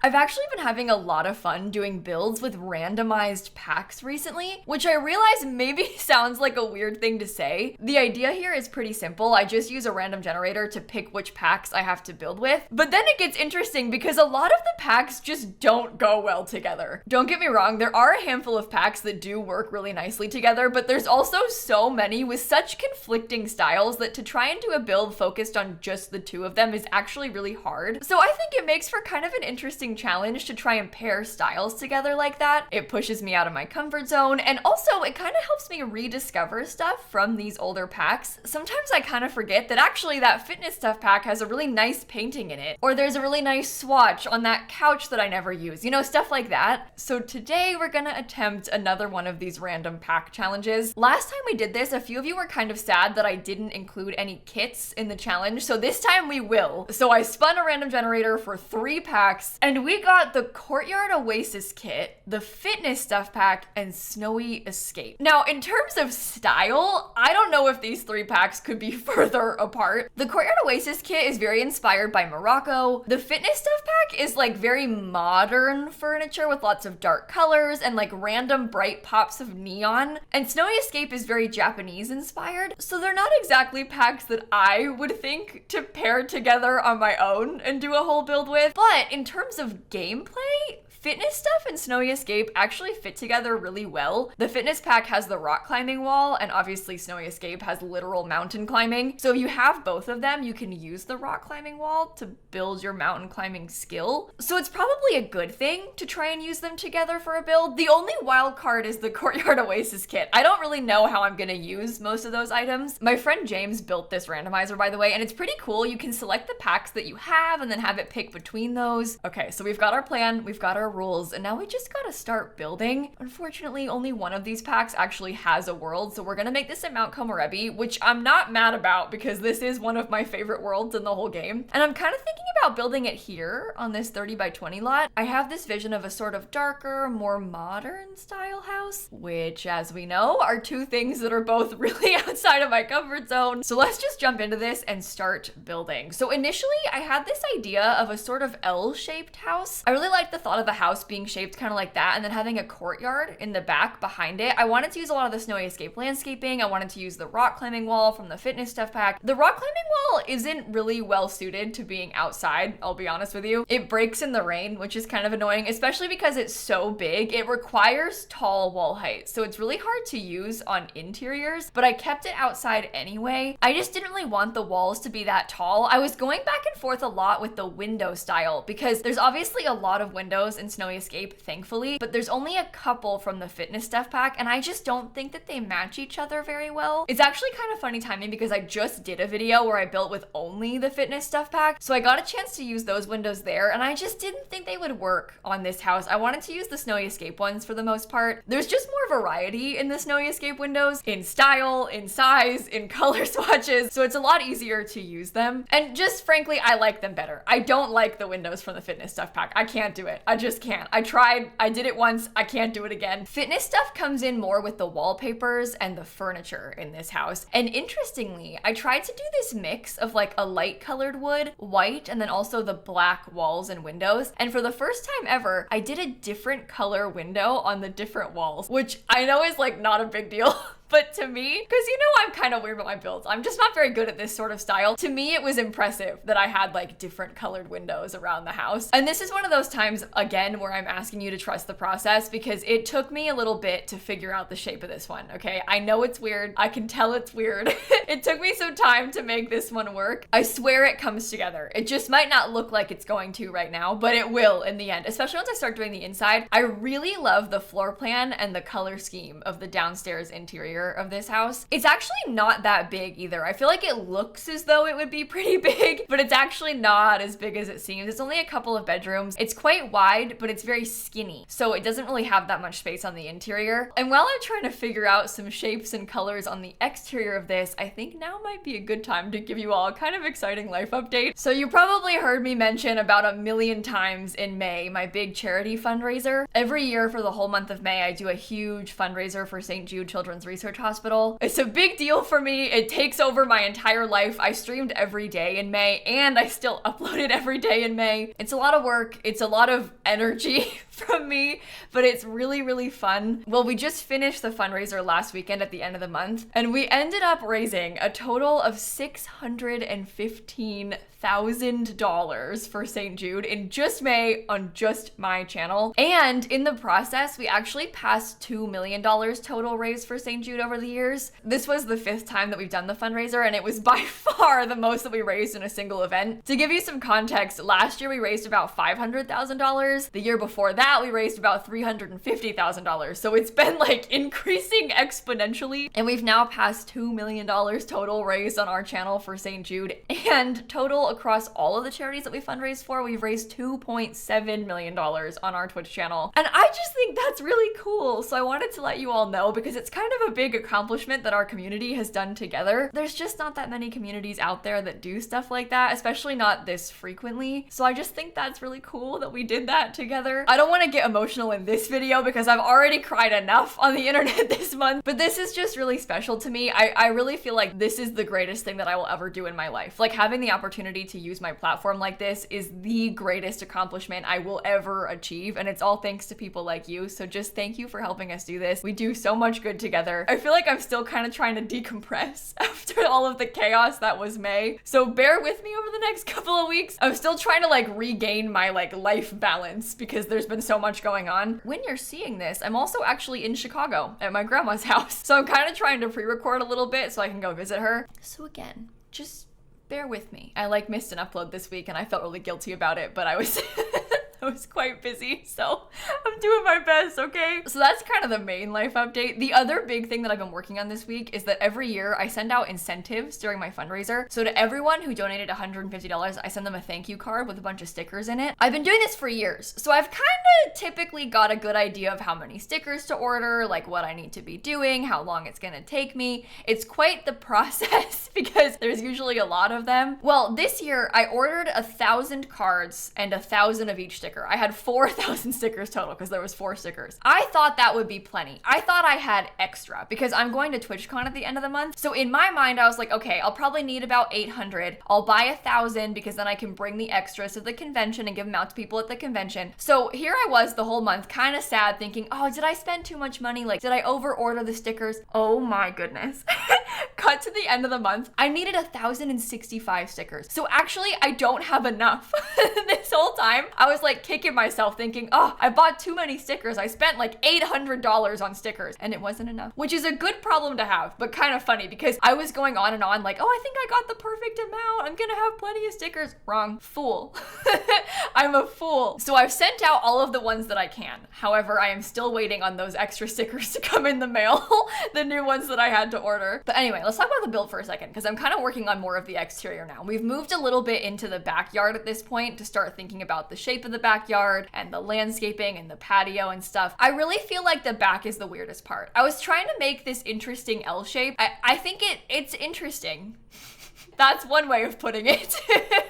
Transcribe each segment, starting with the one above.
I've actually been having a lot of fun doing builds with randomized packs recently, which I realize maybe sounds like a weird thing to say. The idea here is pretty simple. I just use a random generator to pick which packs I have to build with. But then it gets interesting because a lot of the packs just don't go well together. Don't get me wrong, there are a handful of packs that do work really nicely together, but there's also so many with such conflicting styles that to try and do a build focused on just the two of them is actually really hard. So I think it makes for kind of an interesting challenge to try and pair styles together like that. It pushes me out of my comfort zone, and also it kind of helps me rediscover stuff from these older packs. Sometimes I kind of forget that actually that fitness stuff pack has a really nice painting in it, or there's a really nice swatch on that couch that I never use, you know, stuff like that. So today we're gonna attempt another one of these random pack challenges. Last time we did this, a few of you were kind of sad that I didn't include any kits in the challenge, so this time we will. So I spun a random generator for 3 packs, and we got the Courtyard Oasis kit, the Fitness Stuff Pack, and Snowy Escape. Now, in terms of style, I don't know if these 3 packs could be further apart. The Courtyard Oasis kit is very inspired by Morocco. The Fitness Stuff Pack is like very modern furniture with lots of dark colors and like random bright pops of neon. And Snowy Escape is very Japanese inspired. So they're not exactly packs that I would think to pair together on my own and do a whole build with. But in terms of gameplay, Fitness Stuff and Snowy Escape actually fit together really well. The Fitness Pack has the rock climbing wall, and obviously Snowy Escape has literal mountain climbing. So if you have both of them, you can use the rock climbing wall to build your mountain climbing skill. So it's probably a good thing to try and use them together for a build. The only wild card is the Courtyard Oasis kit. I don't really know how I'm gonna use most of those items. My friend James built this randomizer, by the way, and it's pretty cool. You can select the packs that you have and then have it pick between those. Okay, so we've got our plan, we've got our rules, and now we just gotta start building. Unfortunately, only one of these packs actually has a world, so we're gonna make this at Mount Komorebi, which I'm not mad about because this is one of my favorite worlds in the whole game. And I'm kind of thinking about building it here on this 30 by 20 lot. I have this vision of a sort of darker, more modern style house, which, as we know, are 2 things that are both really outside of my comfort zone. So let's just jump into this and start building. So initially, I had this idea of a sort of L-shaped house. I really liked the thought of the house being shaped kind of like that and then having a courtyard in the back behind it. I wanted to use a lot of the Snowy Escape landscaping. I wanted to use the rock climbing wall from the Fitness Stuff Pack. The rock climbing wall isn't really well suited to being outside, I'll be honest with you. It breaks in the rain, which is kind of annoying, especially because it's so big. It requires tall wall height, so it's really hard to use on interiors, but I kept it outside anyway. I just didn't really want the walls to be that tall. I was going back and forth a lot with the window style because there's obviously a lot of windows in Snowy Escape, thankfully, but there's only a couple from the Fitness Stuff Pack, and I just don't think that they match each other very well. It's actually kind of funny timing because I just did a video where I built with only the Fitness Stuff Pack, so I got a chance to use those windows there, and I just didn't think they would work on this house. I wanted to use the Snowy Escape ones for the most part. There's just more variety in the Snowy Escape windows, in style, in size, in color swatches, so it's a lot easier to use them, and just frankly, I like them better. I don't like the windows from the Fitness Stuff Pack. I can't do it. I just can't. I tried, I did it once, I can't do it again. Fitness Stuff comes in more with the wallpapers and the furniture in this house. And interestingly, I tried to do this mix of like a light colored wood, white, and then also the black walls and windows. And for the first time ever, I did a different color window on the different walls, which I know is like not a big deal. But to me, because you know I'm kind of weird about my builds, I'm just not very good at this sort of style. To me, it was impressive that I had like different colored windows around the house. And this is one of those times, again, where I'm asking you to trust the process because it took me a little bit to figure out the shape of this one, okay? I know it's weird. I can tell it's weird. It took me some time to make this one work. I swear it comes together. It just might not look like it's going to right now, but it will in the end, especially once I start doing the inside. I really love the floor plan and the color scheme of the downstairs interior of this house. It's actually not that big either. I feel like it looks as though it would be pretty big, but it's actually not as big as it seems. It's only a couple of bedrooms. It's quite wide, but it's very skinny, so it doesn't really have that much space on the interior. And while I'm trying to figure out some shapes and colors on the exterior of this, I think now might be a good time to give you all a kind of exciting life update. So you probably heard me mention about 1,000,000 times in May my big charity fundraiser. Every year for the whole month of May, I do a huge fundraiser for St. Jude Children's Research Research Hospital. It's a big deal for me. It takes over my entire life. I streamed every day in May and I still uploaded every day in May. It's a lot of work. It's a lot of energy from me, but it's really, really fun. Well, we just finished the fundraiser last weekend at the end of the month, and we ended up raising a total of $615,000 for St. Jude in just May on just my channel. And in the process, we actually passed $2 million total raised for St. Jude over the years. This was the 5th time that we've done the fundraiser, and it was by far the most that we raised in a single event. To give you some context, last year we raised about $500,000. The year before that, we raised about $350,000. So it's been like increasing exponentially, and we've now passed $2 million total raised on our channel for St. Jude. And total across all of the charities that we fundraised for, we've raised $2.7 million on our Twitch channel. And I just think that's really cool. So I wanted to let you all know, because it's kind of a big accomplishment that our community has done together. There's just not that many communities out there that do stuff like that, especially not this frequently. So I just think that's really cool that we did that together. I don't want to get emotional in this video because I've already cried enough on the internet this month, but this is just really special to me. I really feel like this is the greatest thing that I will ever do in my life. Like, having the opportunity to use my platform like this is the greatest accomplishment I will ever achieve, and it's all thanks to people like you. So just thank you for helping us do this. We do so much good together. I feel like I'm still kind of trying to decompress after all of the chaos that was May, so bear with me over the next couple of weeks. I'm still trying to like regain my like life balance because there's been so much going on. When you're seeing this, I'm also actually in Chicago at my grandma's house, so I'm kind of trying to pre-record a little bit so I can go visit her. So again, just bear with me. I like missed an upload this week and I felt really guilty about it, but I was I was quite busy, so I'm doing my best, okay? So that's kind of the main life update. The other big thing that I've been working on this week is that every year I send out incentives during my fundraiser. So to everyone who donated $150, I send them a thank you card with a bunch of stickers in it. I've been doing this for years, so I've kind of typically got a good idea of how many stickers to order, like what I need to be doing, how long it's gonna take me. It's quite the process because there's usually a lot of them. Well, this year I ordered 1,000 cards and 1,000 of each sticker. I had 4,000 stickers total because there was 4 stickers. I thought that would be plenty. I thought I had extra because I'm going to TwitchCon at the end of the month. So in my mind, I was like, okay, I'll probably need about 800. I'll buy 1,000 because then I can bring the extras to the convention and give them out to people at the convention. So here I was the whole month, kind of sad, thinking, oh, did I spend too much money? Like, did I over order the stickers? Oh my goodness. Cut to the end of the month, I needed 1,065 stickers. So actually, I don't have enough. This whole time, I was like kicking myself thinking, oh, I bought too many stickers. I spent like $800 on stickers and it wasn't enough, which is a good problem to have, but kind of funny because I was going on and on like, oh, I think I got the perfect amount. I'm gonna have plenty of stickers. Wrong. Fool. I'm a fool. So I've sent out all of the ones that I can. However, I am still waiting on those extra stickers to come in the mail, the new ones that I had to order. But anyway, let's talk about the build for a second because I'm kind of working on more of the exterior now. We've moved a little bit into the backyard at this point to start thinking about the shape of the backyard and the landscaping and the patio and stuff. I really feel like the back is the weirdest part. I was trying to make this interesting L shape. I think it's interesting. That's one way of putting it.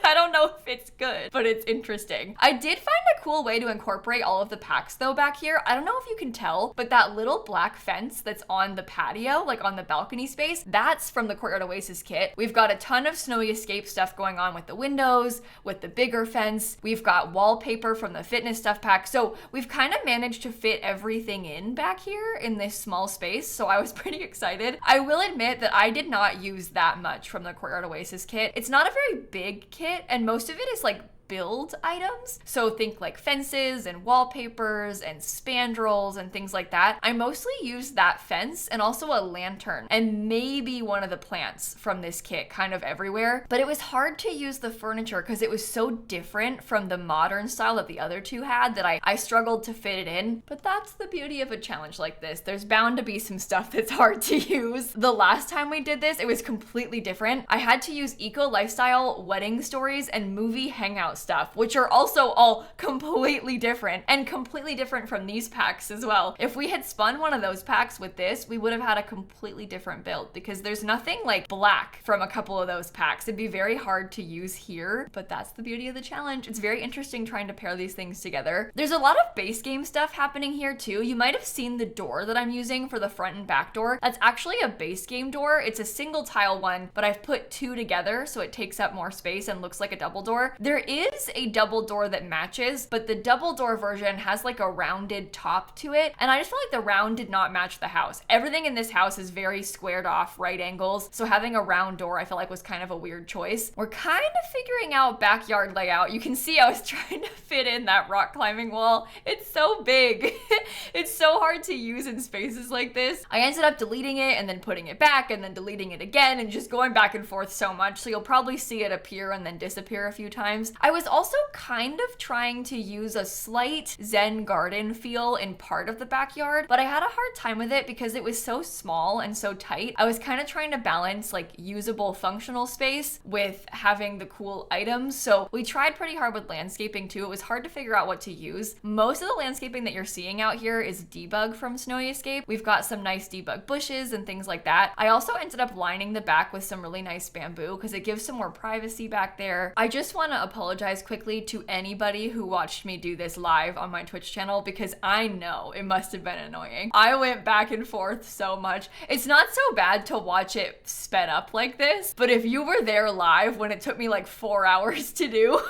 I don't know if it's good, but it's interesting. I did find a cool way to incorporate all of the packs though back here. I don't know if you can tell, but that little black fence that's on the patio, like on the balcony space, that's from the Courtyard Oasis kit. We've got a ton of Snowy Escape stuff going on with the windows, with the bigger fence. We've got wallpaper from the fitness stuff pack. So we've kind of managed to fit everything in back here in this small space. So I was pretty excited. I will admit that I did not use that much from the Courtyard Oasis kit. It's not a very big kit and most of it is like build items. So think like fences and wallpapers and spandrels and things like that. I mostly used that fence and also a lantern and maybe one of the plants from this kit kind of everywhere. But it was hard to use the furniture because it was so different from the modern style that the other two had that I struggled to fit it in. But that's the beauty of a challenge like this. There's bound to be some stuff that's hard to use. The last time we did this, it was completely different. I had to use eco lifestyle wedding stories and movie hangout stuff, which are also all completely different and completely different from these packs as well. If we had spun one of those packs with this, we would have had a completely different build because there's nothing like black from a couple of those packs. It'd be very hard to use here, but that's the beauty of the challenge. It's very interesting trying to pair these things together. There's a lot of base game stuff happening here too. You might have seen the door that I'm using for the front and back door. That's actually a base game door. It's a single tile one, but I've put two together so it takes up more space and looks like a double door. There is a double door that matches, but the double door version has like a rounded top to it, and I just felt like the round did not match the house. Everything in this house is very squared off right angles, so having a round door I felt like was kind of a weird choice. We're kind of figuring out backyard layout. You can see I was trying to fit in that rock climbing wall. It's so big. It's so hard to use in spaces like this. I ended up deleting it and then putting it back and then deleting it again and just going back and forth so much, so you'll probably see it appear and then disappear a few times. I was also kind of trying to use a slight Zen garden feel in part of the backyard, but I had a hard time with it because it was so small and so tight. I was kind of trying to balance like usable functional space with having the cool items, so we tried pretty hard with landscaping too. It was hard to figure out what to use. Most of the landscaping that you're seeing out here is debug from Snowy Escape. We've got some nice debug bushes and things like that. I also ended up lining the back with some really nice bamboo because it gives some more privacy back there. I just want to apologize quickly to anybody who watched me do this live on my Twitch channel because I know it must have been annoying. I went back and forth so much. It's not so bad to watch it sped up like this, but if you were there live when it took me like 4 hours to do,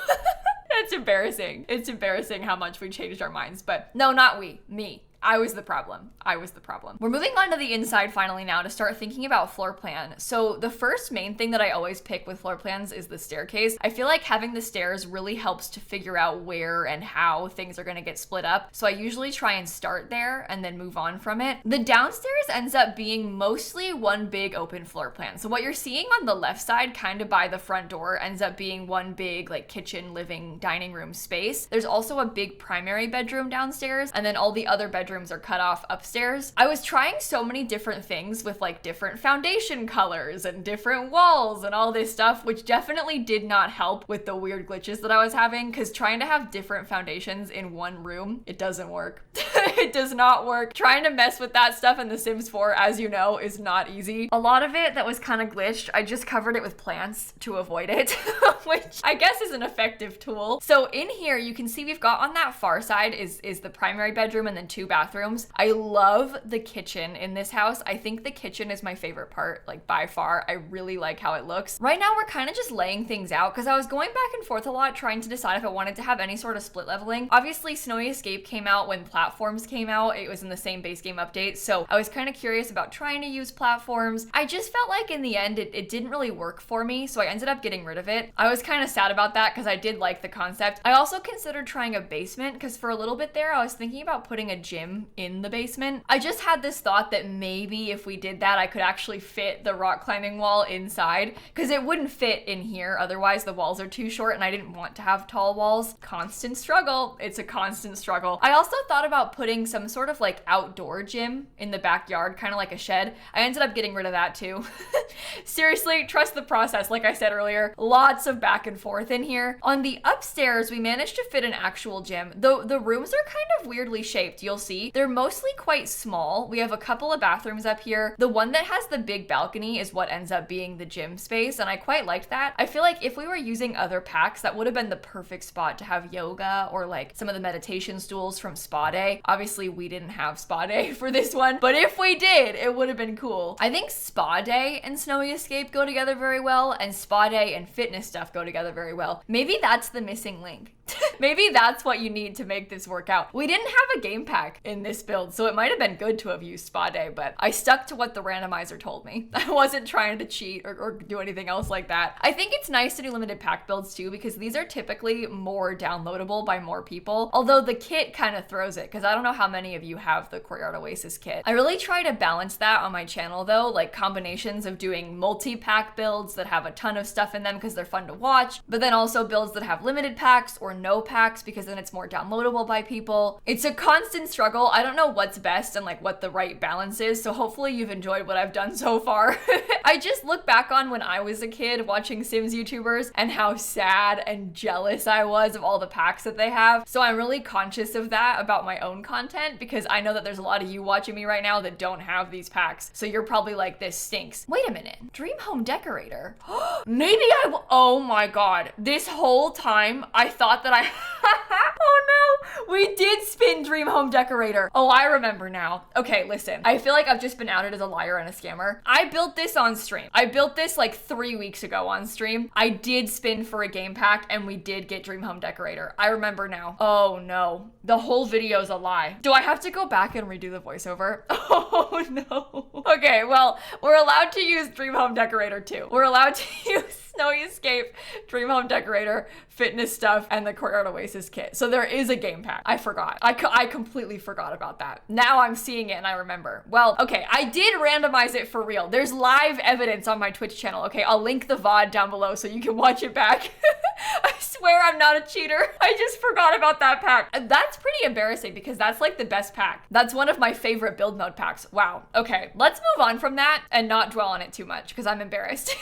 it's embarrassing. It's embarrassing how much we changed our minds, but no, not we, me. I was the problem. I was the problem. We're moving on to the inside finally now to start thinking about floor plan. So the first main thing that I always pick with floor plans is the staircase. I feel like having the stairs really helps to figure out where and how things are gonna get split up. So I usually try and start there and then move on from it. The downstairs ends up being mostly one big open floor plan. So what you're seeing on the left side, kind of by the front door, ends up being one big like kitchen, living, dining room space. There's also a big primary bedroom downstairs, and then all the other bedrooms are cut off upstairs. I was trying so many different things with like different foundation colors and different walls and all this stuff, which definitely did not help with the weird glitches that I was having, because trying to have different foundations in one room, it doesn't work. It does not work. Trying to mess with that stuff in The Sims 4, as you know, is not easy. A lot of it that was kind of glitched, I just covered it with plants to avoid it, which I guess is an effective tool. So in here, you can see we've got on that far side is the primary bedroom and then two bathrooms. I love the kitchen in this house. I think the kitchen is my favorite part, like by far. I really like how it looks. Right now, we're kind of just laying things out because I was going back and forth a lot trying to decide if I wanted to have any sort of split leveling. Obviously, Snowy Escape came out when platforms came out. It was in the same base game update, so I was kind of curious about trying to use platforms. I just felt like in the end, it didn't really work for me, so I ended up getting rid of it. I was kind of sad about that because I did like the concept. I also considered trying a basement because for a little bit there, I was thinking about putting a gym in the basement. I just had this thought that maybe if we did that, I could actually fit the rock climbing wall inside because it wouldn't fit in here. Otherwise, the walls are too short and I didn't want to have tall walls. Constant struggle. It's a constant struggle. I also thought about putting some sort of like outdoor gym in the backyard, kind of like a shed. I ended up getting rid of that too. Seriously, trust the process. Like I said earlier, lots of back and forth in here. On the upstairs, we managed to fit an actual gym, though the rooms are kind of weirdly shaped. You'll see they're mostly quite small. We have a couple of bathrooms up here. The one that has the big balcony is what ends up being the gym space, and I quite liked that. I feel like if we were using other packs, that would have been the perfect spot to have yoga or like some of the meditation stools from Spa Day. Obviously, we didn't have Spa Day for this one, but if we did, it would have been cool. I think Spa Day and Snowy Escape go together very well, and Spa Day and fitness stuff go together very well. Maybe that's the missing link. Maybe that's what you need to make this work out. We didn't have a game pack in this build, so it might have been good to have used Spa Day, but I stuck to what the randomizer told me. I wasn't trying to cheat or do anything else like that. I think it's nice to do limited pack builds too, because these are typically more downloadable by more people, although the kit kind of throws it, because I don't know how many of you have the Courtyard Oasis kit. I really try to balance that on my channel though, like combinations of doing multi-pack builds that have a ton of stuff in them because they're fun to watch, but then also builds that have limited packs or no packs because then it's more downloadable by people. It's a constant struggle. I don't know what's best and like what the right balance is, so hopefully you've enjoyed what I've done so far. I just look back on when I was a kid watching Sims YouTubers and how sad and jealous I was of all the packs that they have. So I'm really conscious of that about my own content because I know that there's a lot of you watching me right now that don't have these packs. So you're probably like, this stinks. Wait a minute, Dream Home Decorator. Maybe oh my God. This whole time I thought that oh no, we did spin Dream Home Decorator. Oh, I remember now. Okay, listen, I feel like I've just been outed as a liar and a scammer. I built this on stream. I built this like 3 weeks ago on stream. I did spin for a game pack and we did get Dream Home Decorator. I remember now. Oh no, the whole video's a lie. Do I have to go back and redo the voiceover? Oh no. Okay, well, we're allowed to use Dream Home Decorator too. We're allowed to use Snowy Escape, Dream Home Decorator, fitness stuff, and the Courtyard Oasis kit. So there is a game pack. I forgot. I completely forgot about that. Now I'm seeing it and I remember. Well, okay, I did randomize it for real. There's live evidence on my Twitch channel. Okay, I'll link the VOD down below so you can watch it back. I swear I'm not a cheater. I just forgot about that pack. That's pretty embarrassing because that's like the best pack. That's one of my favorite build mode packs. Wow. Okay, let's move on from that and not dwell on it too much because I'm embarrassed.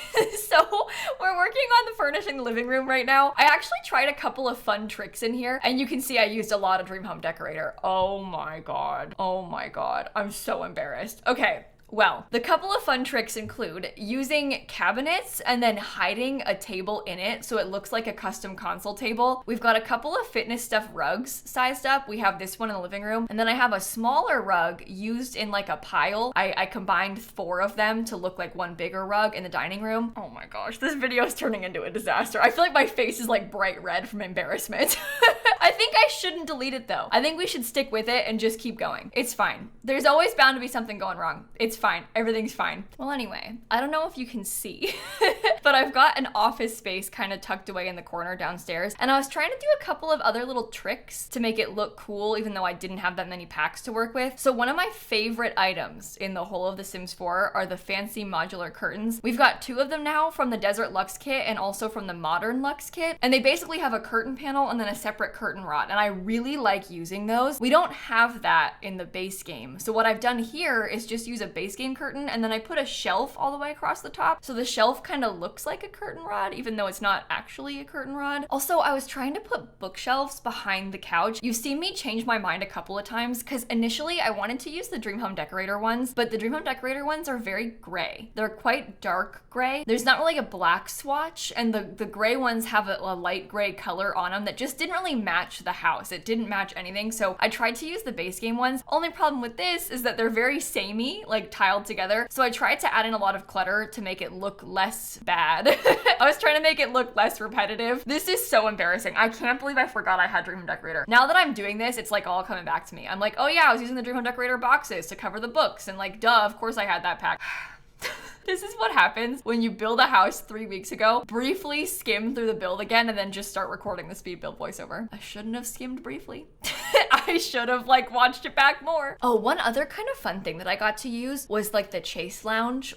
So we're working on the furnishing the living room right now. I actually tried a couple of fun tricks in here and you can see I used a lot of Dream Home Decorator. Oh my God. Oh my God. I'm so embarrassed. Okay. Well, the couple of fun tricks include using cabinets and then hiding a table in it so it looks like a custom console table. We've got a couple of fitness stuff rugs sized up. We have this one in the living room, and then I have a smaller rug used in like a pile. I combined 4 of them to look like one bigger rug in the dining room. Oh my gosh, this video is turning into a disaster. I feel like my face is like bright red from embarrassment. I think I shouldn't delete it though. I think we should stick with it and just keep going. It's fine. There's always bound to be something going wrong. It's fine. Everything's fine. Well, anyway, I don't know if you can see, but I've got an office space kind of tucked away in the corner downstairs, and I was trying to do a couple of other little tricks to make it look cool, even though I didn't have that many packs to work with. So one of my favorite items in the whole of The Sims 4 are the fancy modular curtains. We've got 2 of them now from the Desert Luxe kit and also from the Modern Luxe kit, and they basically have a curtain panel and then a separate curtain rod, and I really like using those. We don't have that in the base game, so what I've done here is just use a base game curtain and then I put a shelf all the way across the top, so the shelf kind of looks like a curtain rod even though it's not actually a curtain rod. Also, I was trying to put bookshelves behind the couch. You've seen me change my mind a couple of times because initially I wanted to use the Dream Home Decorator ones, but the Dream Home Decorator ones are very gray. They're quite dark gray. There's not really a black swatch, and the gray ones have a light gray color on them that just didn't really match the house. It didn't match anything, so I tried to use the base game ones. Only problem with this is that they're very samey, like tiled together, so I tried to add in a lot of clutter to make it look less bad. I was trying to make it look less repetitive. This is so embarrassing. I can't believe I forgot I had Dream Home Decorator. Now that I'm doing this, it's like all coming back to me. I'm like, oh yeah, I was using the Dream Home Decorator boxes to cover the books, and like, duh, of course I had that pack. This is what happens when you build a house 3 weeks ago, briefly skim through the build again, and then just start recording the speed build voiceover. I shouldn't have skimmed briefly. I should have like watched it back more. Oh, one other kind of fun thing that I got to use was like the Chase lounge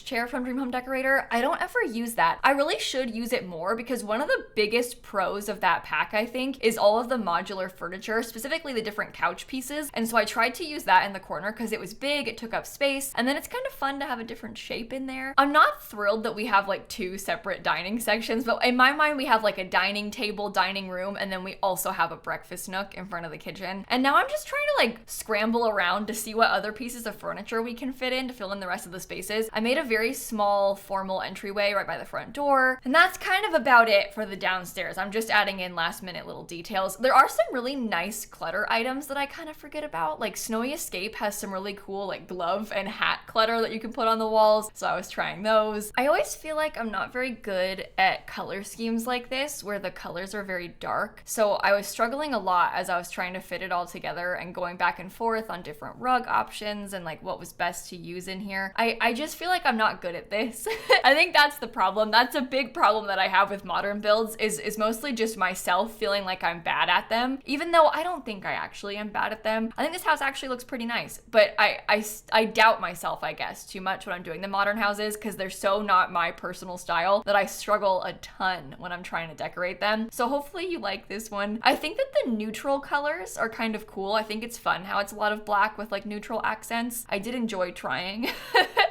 chair from Dream Home Decorator. I don't ever use that. I really should use it more because one of the biggest pros of that pack, I think, is all of the modular furniture, specifically the different couch pieces. And so I tried to use that in the corner because it was big, it took up space, and then it's kind of fun to have a different shape in there. I'm not thrilled that we have like 2 separate dining sections, but in my mind we have like a dining table, dining room, and then we also have a breakfast nook in front of the kitchen. And now I'm just trying to like scramble around to see what other pieces of furniture we can fit in to fill in the rest of the spaces. I made a very small formal entryway right by the front door, and that's kind of about it for the downstairs. I'm just adding in last minute little details. There are some really nice clutter items that I kind of forget about. Like Snowy Escape has some really cool like glove and hat clutter that you can put on the walls, so I was trying those. I always feel like I'm not very good at color schemes like this where the colors are very dark, so I was struggling a lot as I was trying to fit it all together and going back and forth on different rug options and like what was best to use in here. I just feel like I'm not good at this. I think that's the problem. That's a big problem that I have with modern builds is mostly just myself feeling like I'm bad at them, even though I don't think I actually am bad at them. I think this house actually looks pretty nice, but I doubt myself, I guess, too much when I'm doing the modern houses because they're so not my personal style that I struggle a ton when I'm trying to decorate them. So hopefully you like this one. I think that the neutral colors are kind of cool. I think it's fun how it's a lot of black with like neutral accents. I did enjoy trying.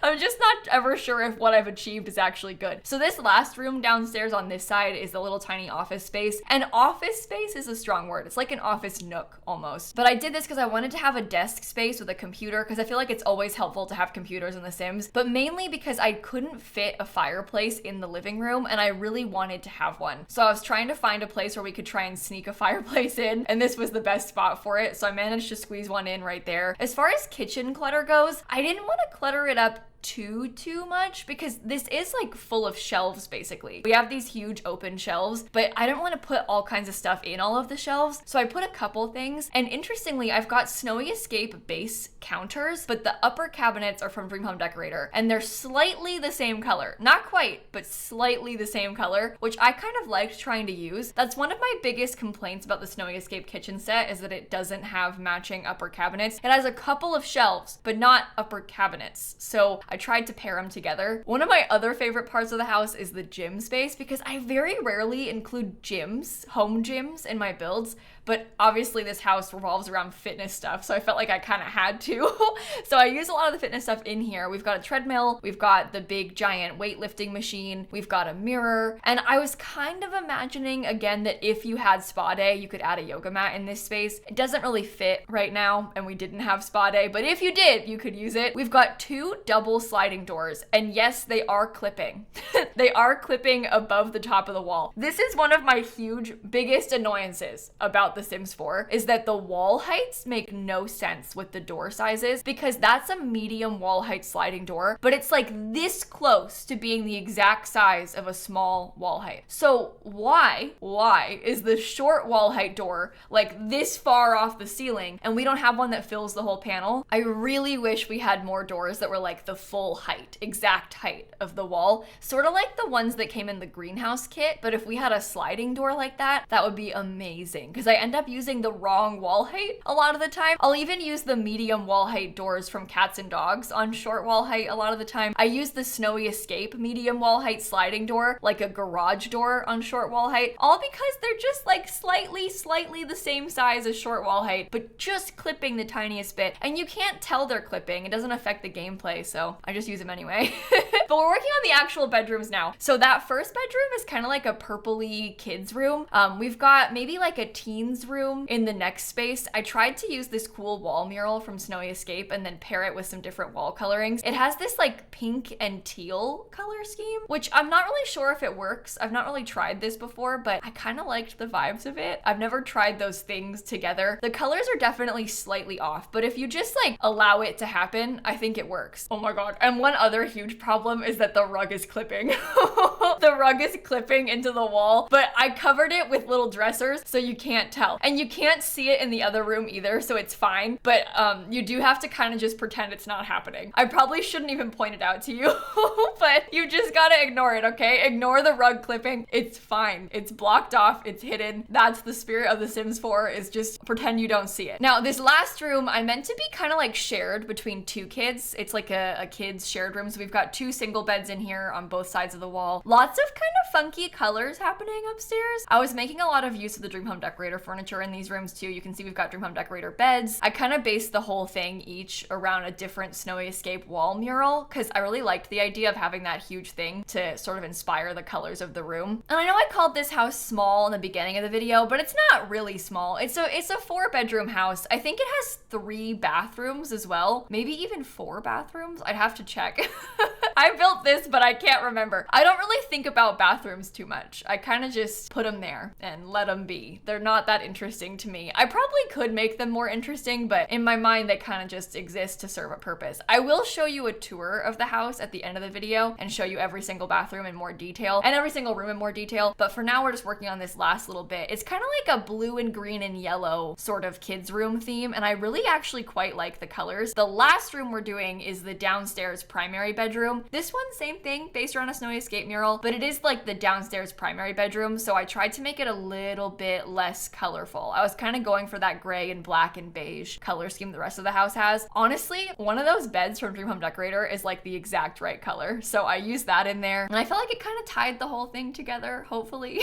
I'm just not ever sure if what I've achieved is actually good. So this last room downstairs on this side is the little tiny office space. And office space is a strong word. It's like an office nook almost. But I did this because I wanted to have a desk space with a computer because I feel like it's always helpful to have computers in The Sims, but mainly because I couldn't fit a fireplace in the living room and I really wanted to have one. So I was trying to find a place where we could try and sneak a fireplace in, and this was the best spot for it. So I managed to squeeze one in right there. As far as kitchen clutter goes, I didn't want to clutter it up too much because this is like full of shelves basically. We have these huge open shelves, but I don't want to put all kinds of stuff in all of the shelves. So I put a couple things, and interestingly, I've got Snowy Escape base counters, but the upper cabinets are from Dream Home Decorator and they're slightly the same color. Not quite, but slightly the same color, which I kind of liked trying to use. That's one of my biggest complaints about the Snowy Escape kitchen set is that it doesn't have matching upper cabinets. It has a couple of shelves, but not upper cabinets. So I tried to pair them together. One of my other favorite parts of the house is the gym space because I very rarely include gyms, home gyms in my builds, but obviously this house revolves around fitness stuff, so I felt like I kind of had to. So I use a lot of the fitness stuff in here. We've got a treadmill, we've got the big giant weightlifting machine, we've got a mirror, and I was kind of imagining again that if you had spa day, you could add a yoga mat in this space. It doesn't really fit right now, and we didn't have spa day, but if you did, you could use it. We've got 2 double sliding doors, and yes, they are clipping. They are clipping above the top of the wall. This is one of my biggest annoyances about The Sims 4 is that the wall heights make no sense with the door sizes because that's a medium wall height sliding door, but it's like this close to being the exact size of a small wall height. So why is the short wall height door like this far off the ceiling and we don't have one that fills the whole panel? I really wish we had more doors that were like the full height, exact height of the wall, sort of like the ones that came in the greenhouse kit, but if we had a sliding door like that, that would be amazing because I end up using the wrong wall height a lot of the time. I'll even use the medium wall height doors from Cats and Dogs on short wall height a lot of the time. I use the Snowy Escape medium wall height sliding door like a garage door on short wall height, all because they're just like slightly the same size as short wall height, but just clipping the tiniest bit. And you can't tell they're clipping. It doesn't affect the gameplay, so I just use them anyway. But we're working on the actual bedrooms now. So that first bedroom is kind of like a purpley kids room. We've got maybe like a teens room in the next space. I tried to use this cool wall mural from Snowy Escape and then pair it with some different wall colorings. It has this like pink and teal color scheme, which I'm not really sure if it works. I've not really tried this before, but I kind of liked the vibes of it. I've never tried those things together. The colors are definitely slightly off, but if you just like allow it to happen, I think it works. Oh my god. And one other huge problem is that the rug is clipping. The rug is clipping into the wall, but I covered it with little dressers so you can't tell. And you can't see it in the other room either, so it's fine. But you do have to kind of just pretend it's not happening. I probably shouldn't even point it out to you, but you just gotta ignore it, okay? Ignore the rug clipping. It's fine. It's blocked off. It's hidden. That's the spirit of The Sims 4, is just pretend you don't see it. Now, this last room, I meant to be kind of like shared between 2 kids. It's like a kid's shared room. So we've got 2 single beds in here on both sides of the wall. Lots of kind of funky colors happening upstairs. I was making a lot of use of the Dream Home Decorator furniture in these rooms too. You can see we've got Dream Home Decorator beds. I kind of based the whole thing each around a different Snowy Escape wall mural because I really liked the idea of having that huge thing to sort of inspire the colors of the room. And I know I called this house small in the beginning of the video, but it's not really small. It's a 4-bedroom house. I think it has 3 bathrooms as well. Maybe even 4 bathrooms. I'd have to check. I built this, but I can't remember. I don't really think about bathrooms too much. I kind of just put them there and let them be. They're not that interesting to me. I probably could make them more interesting, but in my mind, they kind of just exist to serve a purpose. I will show you a tour of the house at the end of the video and show you every single bathroom in more detail and every single room in more detail. But for now, we're just working on this last little bit. It's kind of like a blue and green and yellow sort of kids room theme, and I really actually quite like the colors. The last room we're doing is the downstairs primary bedroom. This one, same thing, based around a Snowy Escape mural, but it is like the downstairs primary bedroom, so I tried to make it a little bit less colorful. I was kind of going for that gray and black and beige color scheme the rest of the house has. Honestly, one of those beds from Dream Home Decorator is like the exact right color, so I used that in there, and I felt like it kind of tied the whole thing together, hopefully.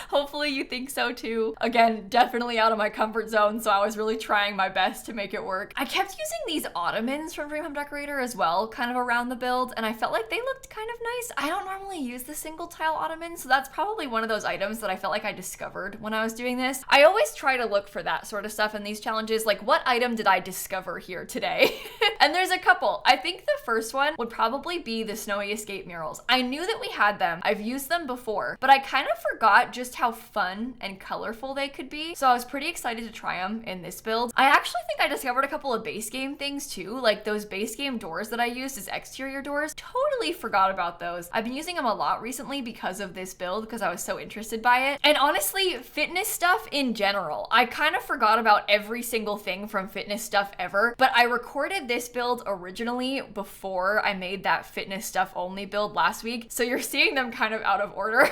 Hopefully you think so too. Again, definitely out of my comfort zone, so I was really trying my best to make it work. I kept using these ottomans from Dream Home Decorator as well, kind of around the build, and I felt like they looked kind of nice. I don't normally use the single tile ottoman, so that's probably one of those items that I felt like I discovered when I was doing this. I always try to look for that sort of stuff in these challenges, like what item did I discover here today? And there's a couple. I think the first one would probably be the Snowy Escape murals. I knew that we had them. I've used them before, but I kind of forgot just how fun and colorful they could be, so I was pretty excited to try them in this build. I actually think I discovered a couple of base game things too, like those base game doors that I used as exterior doors. Totally forgot about those. I've been using them a lot recently because of this build, because I was so interested by it. And honestly, fitness stuff in general, I kind of forgot about every single thing from fitness stuff ever, but I recorded this build originally before I made that fitness stuff only build last week, so you're seeing them kind of out of order.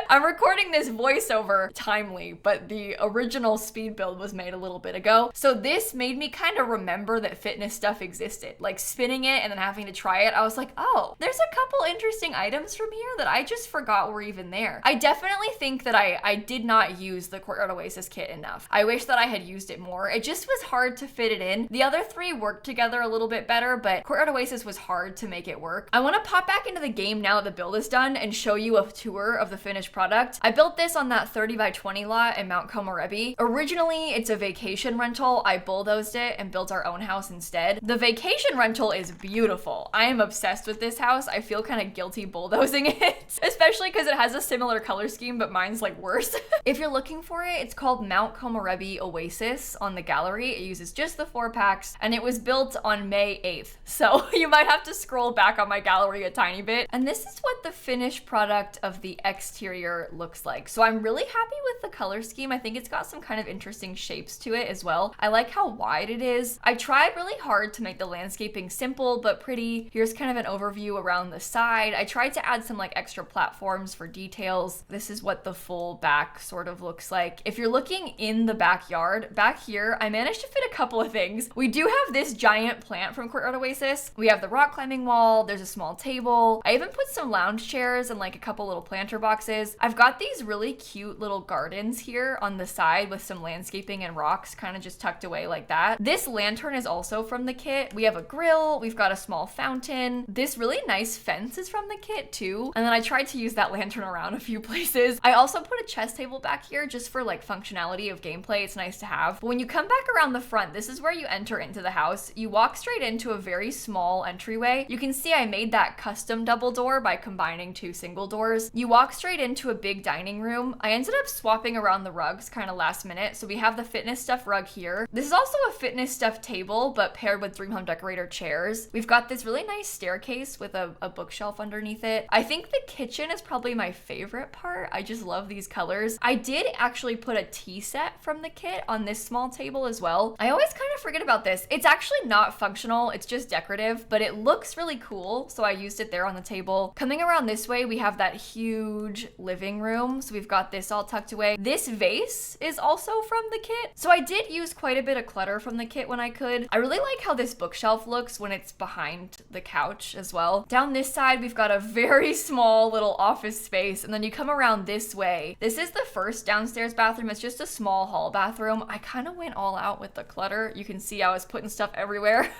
I'm recording this voiceover timely, but the original speed build was made a little bit ago. So this made me kind of remember that fitness stuff existed. Like spinning it and then having to try it, I was like, oh, there's a couple interesting items from here that I just forgot were even there. I definitely think that I did not use the Courtyard Oasis kit enough. I wish that I had used it more. It just was hard to fit it in. The other three worked together a little bit better, but Courtyard Oasis was hard to make it work. I want to pop back into the game now that the build is done and show you a tour of the finished product. I built this on that 30 by 20 lot in Mount Komorebi. Originally, it's a vacation rental. I bulldozed it and built our own house instead. The vacation rental is beautiful. I am obsessed with this house. I feel kind of guilty bulldozing it, especially because it has a similar color scheme, but mine's like worse. If you're looking for it, it's called Mount Komorebi Oasis on the gallery. It uses just the 4 packs, and it was built on May 8th. So you might have to scroll back on my gallery a tiny bit. And this is what the finished product of the exterior looks like. So I'm really happy with the color scheme. I think it's got some kind of interesting shapes to it as well. I like how wide it is. I tried really hard to make the landscaping simple but pretty. Here's kind of an overview around the side. I tried to add some like extra platforms for details. This is what the full back sort of looks like. If you're looking in the backyard, back here, I managed to fit a couple of things. We do have this giant plant from Courtyard Oasis. We have the rock climbing wall. There's a small table. I even put some lounge chairs and like a couple little planter boxes. I've got these really cute little gardens here on the side with some landscaping and rocks kind of just tucked away like that. This lantern is also from the kit. We have a grill. We've got a small fountain. This really nice fence is from the kit too. And then I tried to use that lantern around a few places. I also put a chess table back here just for like functionality of gameplay. It's nice to have. But when you come back around the front, this is where you enter into the house. You walk straight into a very small entryway. You can see I made that custom double door by combining 2 single doors. You walk straight into a big dining room. I ended up swapping around the rugs kind of last minute. So we have the fitness stuff rug here. This is also a fitness stuff table, but paired with Dream Home Decorator chairs. We've got this really nice staircase with a bookshelf underneath it. I think the kitchen is probably my favorite part. I just love these colors. I did actually put a tea set from the kit on this small table as well. I always kind of forget about this. It's actually not functional. It's just decorative, but it looks really cool. So I used it there on the table. Coming around this way, we have that huge living room. So we've got this all tucked away. This vase is also from the kit. So I did use quite a bit of clutter from the kit when I could. I really like how this bookshelf looks when it's behind the couch as well. Down this side, we've got a very small little office space. And then you come around this way. This is the first downstairs bathroom. It's just a small hall bathroom. I kind of went all out with the clutter. You can see I was putting stuff everywhere.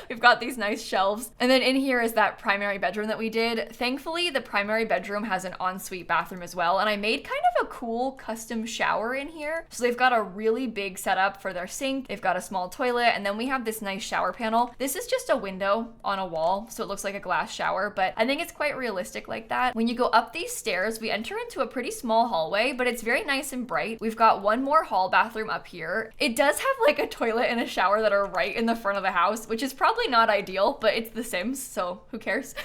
We've got these nice shelves. And then in here is that primary bedroom that we did. Thankfully, the primary bedroom has an ensuite bathroom as well. And I made kind of a cool custom shower in here. So they've got a really big setup for their sink. They've got a small toilet. And then we have this nice shower panel. This is just a window on a wall. So it looks like a glass shower, but I think it's quite realistic like that. When you go up these stairs, we enter into a pretty small hallway, but it's very nice and bright. We've got one more hall bathroom up here. It does have like a toilet and a shower that are right in the front of the house, which is probably not ideal, but it's The Sims, so who cares?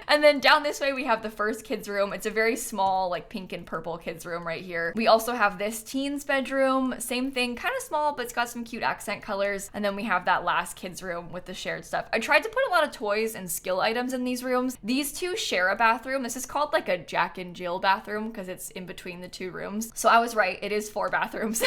And then down this way, we have the first kids room. It's a very small, like pink and purple kids room right here. We also have this teen's bedroom, same thing, kind of small, but it's got some cute accent colors. And then we have that last kids room with the shared stuff. I tried to put a lot of toys and skill items in these rooms. These two share a bathroom. This is called like a Jack and Jill bathroom because it's in between the two rooms. So I was right, it is 4 bathrooms.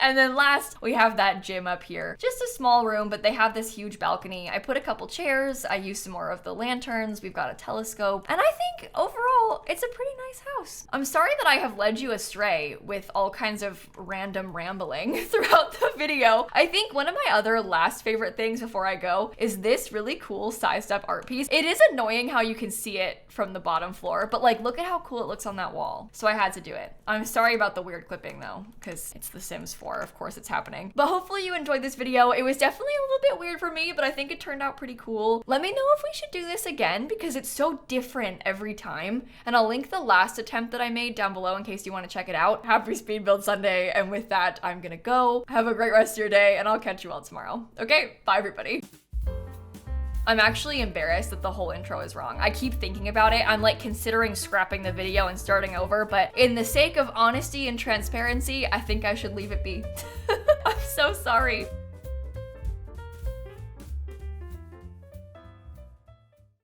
And then last, we have that gym up here. Just a small room, but they have this huge balcony. I put a couple chairs. I used some more of the lanterns. We've got a telescope. And I think overall, it's a pretty nice house. I'm sorry that I have led you astray with all kinds of random rambling throughout the video. I think one of my other last favorite things before I go is this really cool sized up art piece. It is annoying how you can see it from the bottom floor, but like look at how cool it looks on that wall. So I had to do it. I'm sorry about the weird clipping though, because it's The Sims 4, of course it's happening. But hopefully you enjoyed this video. It was definitely a little bit weird for me, but I think it turned out pretty cool. Let me know if we should do this again because it's so different every time. And I'll link the last attempt that I made down below in case you want to check it out. Happy Speed Build Sunday. And with that, I'm gonna go. Have a great rest of your day and I'll catch you all tomorrow. Okay, bye everybody. I'm actually embarrassed that the whole intro is wrong. I keep thinking about it. I'm like considering scrapping the video and starting over, but in the sake of honesty and transparency, I think I should leave it be. I'm so sorry.